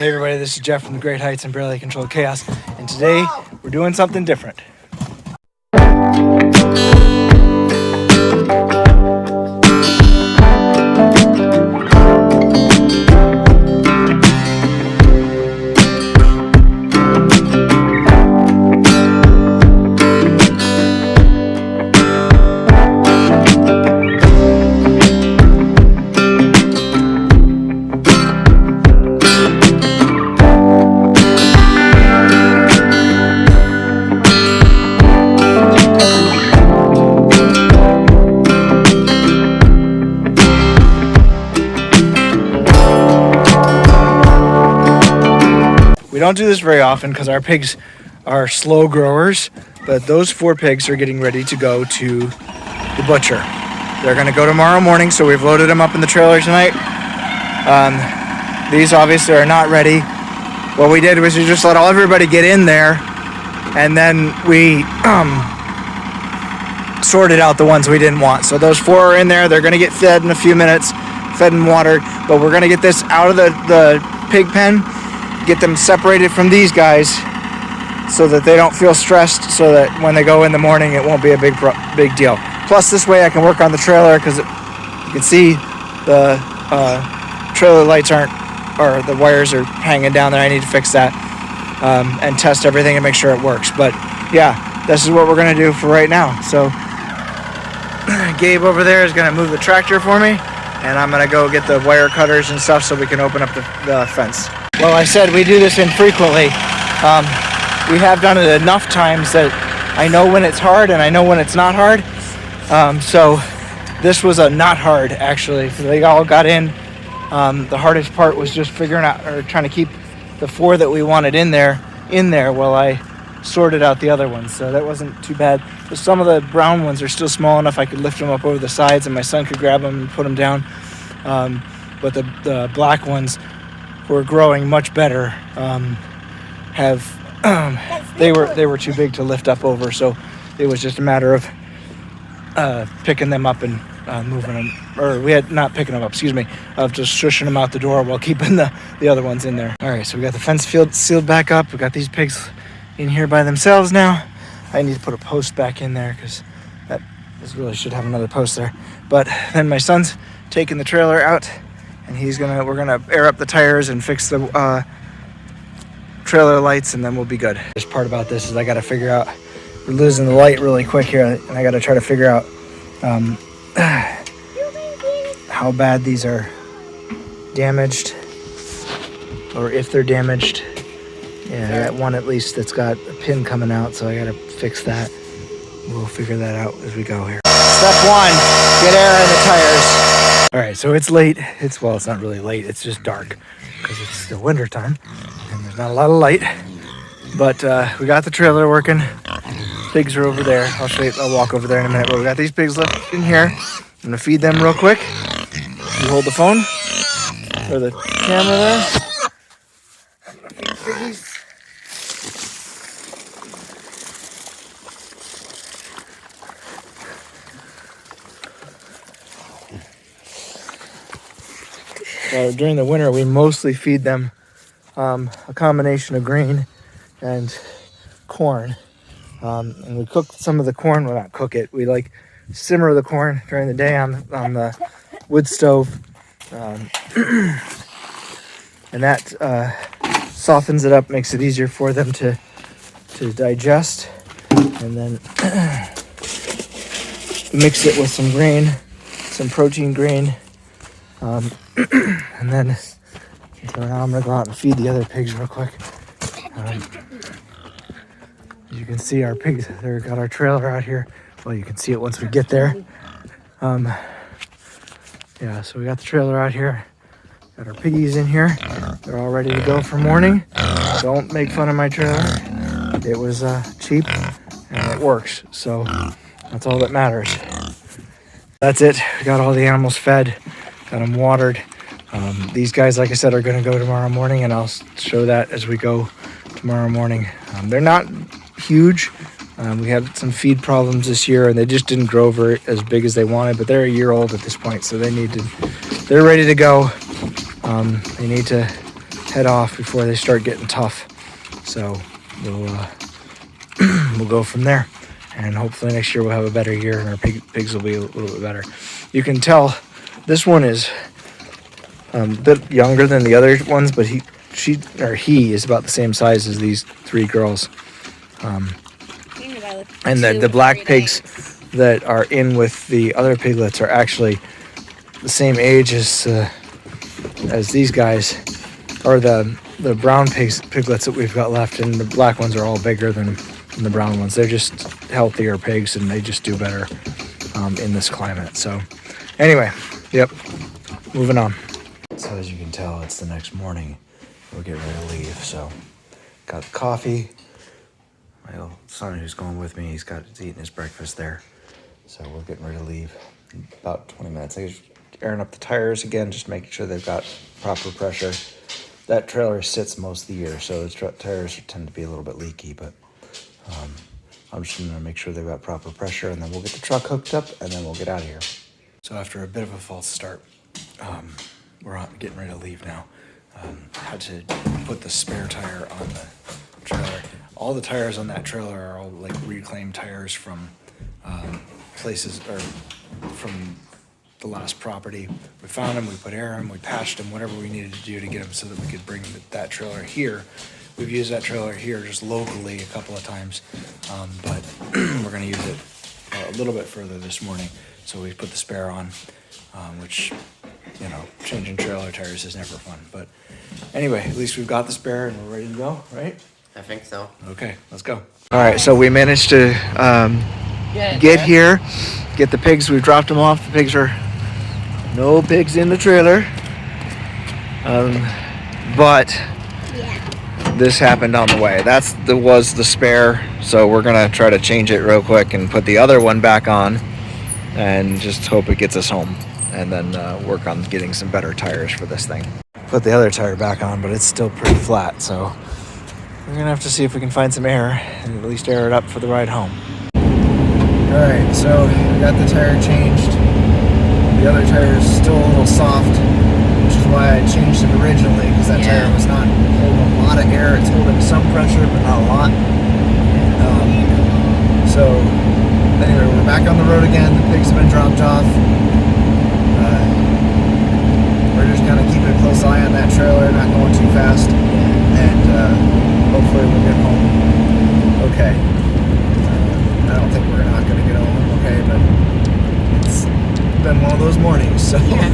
Hey everybody, this is Jeff from the Great Heights and Barely Controlled Chaos, and today we're doing something different. We don't do this very often because our pigs are slow growers, but those 4 pigs are getting ready to go to the butcher. They're going to go tomorrow morning, so we've loaded them up in the trailer tonight. These obviously are not ready. What we did was we just let everybody get in there, and then we sorted out the ones we didn't want. So those 4 are in there. They're going to get fed in a few minutes, fed and watered, but we're going to get this out of the pig pen, get them separated from these guys so that they don't feel stressed, so that when they go in the morning it won't be a big deal. Plus this way I can work on the trailer, because you can see the trailer lights or the wires are hanging down there. I need to fix that and test everything and make sure it works. But yeah, this is what we're going to do for right now. So Gabe over there is going to move the tractor for me, and I'm going to go get the wire cutters and stuff so we can open up the fence. Well, I said we do this infrequently. We have done it enough times that I know when it's hard and I know when it's not hard. So this was a not hard, actually. They all got in. The hardest part was just figuring out, or trying to keep the 4 that we wanted in there while I sorted out the other ones. So that wasn't too bad. But some of the brown ones are still small enough I could lift them up over the sides and my son could grab them and put them down. But the black ones were growing much better. They were too big to lift up over, so it was just a matter of picking them up and moving them, or we had not picking them up, of just shushing them out the door while keeping the other ones in there. All right, so we got the fence field sealed back up. We got these pigs in here by themselves now. I need to put a post back in there because this really should have another post there. But then my son's taking the trailer out, and we're gonna air up the tires and fix the trailer lights, and then we'll be good. The part about this is I gotta figure out, we're losing the light really quick here, and I gotta try to figure out how bad these are damaged, or if they're damaged. Yeah, I got one at least that's got a pin coming out, so I gotta fix that. We'll figure that out as we go here. Step 1, get air in the tires. All right, so it's late. It's not really late. It's just dark because it's still winter time and there's not a lot of light. But we got the trailer working. Pigs are over there. I'll walk over there in a minute. But we got these pigs left in here. I'm gonna feed them real quick. You hold the phone or the camera there. Piggies. During the winter, we mostly feed them a combination of grain and corn. And we cook some of the corn. Well, not cook it. We simmer the corn during the day on the wood stove. And that softens it up, makes it easier for them to digest. And then mix it with some grain, some protein grain. And then, so now I'm gonna go out and feed the other pigs real quick. As you can see, our pigs, they've got our trailer out here. Well, you can see it once we get there. Yeah, so we got the trailer out here. Got our piggies in here. They're all ready to go for morning. Don't make fun of my trailer. It was cheap and it works. So that's all that matters. That's it. We got all the animals fed. Got them watered. These guys, like I said, are going to go tomorrow morning, and I'll show that as we go tomorrow morning. They're not huge. We had some feed problems this year, and they just didn't grow as big as they wanted, but they're a year old at this point, so they're ready to go. They need to head off before they start getting tough. So we'll we'll go from there, and hopefully next year we'll have a better year, and our pigs will be a little bit better. You can tell this one is a bit younger than the other ones, but he is about the same size as these 3 girls. And the black pigs that are in with the other piglets are actually the same age as these guys, or the brown piglets that we've got left, and the black ones are all bigger than the brown ones. They're just healthier pigs, and they just do better in this climate. So anyway, yep, moving on. So as you can tell, it's the next morning. We're getting ready to leave. So got coffee. My little son who's going with me, he's eating his breakfast there. So we're getting ready to leave in about 20 minutes. I'm just airing up the tires again, just making sure they've got proper pressure. That trailer sits most of the year, so the tires tend to be a little bit leaky, but I'm just going to make sure they've got proper pressure, and then we'll get the truck hooked up, and then we'll get out of here. So after a bit of a false start, we're getting ready to leave now. Had to put the spare tire on the trailer. All the tires on that trailer are all like reclaimed tires from places, or from the last property. We found them, we put air in, we patched them, whatever we needed to do to get them so that we could bring that trailer here. We've used that trailer here just locally a couple of times, but we're going to use it a little bit further this morning. So we put the spare on, which, you know, changing trailer tires is never fun. But anyway, at least we've got the spare and we're ready to go, right? I think so. Okay, let's go. All right, so we managed to get here, get the pigs. We've dropped them off. The pigs are, no pigs in the trailer. But this happened on the way. Was the spare, so we're gonna try to change it real quick and put the other one back on, and just hope it gets us home, and then work on getting some better tires for this thing. Put the other tire back on, but it's still pretty flat, so we're gonna have to see if we can find some air and at least air it up for the ride home. All right, so we got the tire changed. The other tire is still a little soft, which is why I changed it originally, because that tire was not holding a lot of air. It's holding some pressure, but not a lot. So anyway, we're back on the road again. The pigs have been dropped off. We're just gonna keep a close eye on that trailer, not going too fast, and hopefully we'll get home okay. I don't think we're not gonna get home okay, but it's been one of those mornings. So yeah,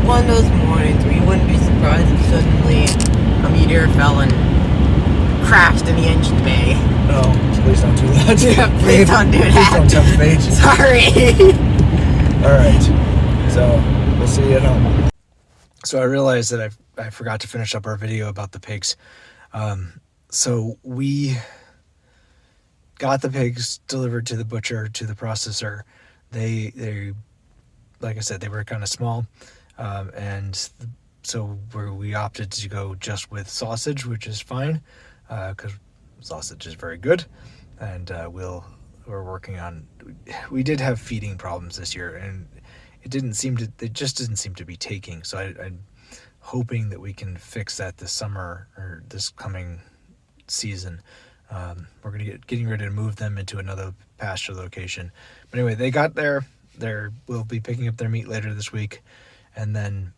one of those mornings where you wouldn't be surprised if suddenly a meteor fell and crashed in the engine bay. No, please don't do that. Yeah, please don't do that. Please don't jump the page. Sorry. All right, so we'll see you at home. So I realized that I forgot to finish up our video about the pigs. So we got the pigs delivered to the butcher, to the processor. They like I said, they were kind of small, and so we opted to go just with sausage, which is fine, because sausage is very good, and we're working on. We did have feeding problems this year, and it just didn't seem to be taking. So I'm hoping that we can fix that this summer or this coming season. We're gonna getting ready to move them into another pasture location. But anyway, they got there. We'll be picking up their meat later this week, and then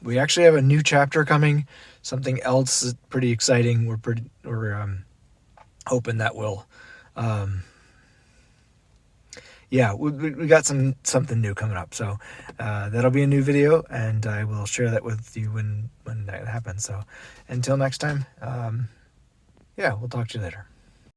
we actually have a new chapter coming. Something else pretty exciting. We're hoping that will. We got something new coming up, so that'll be a new video, and I will share that with you when that happens. So until next time, we'll talk to you later.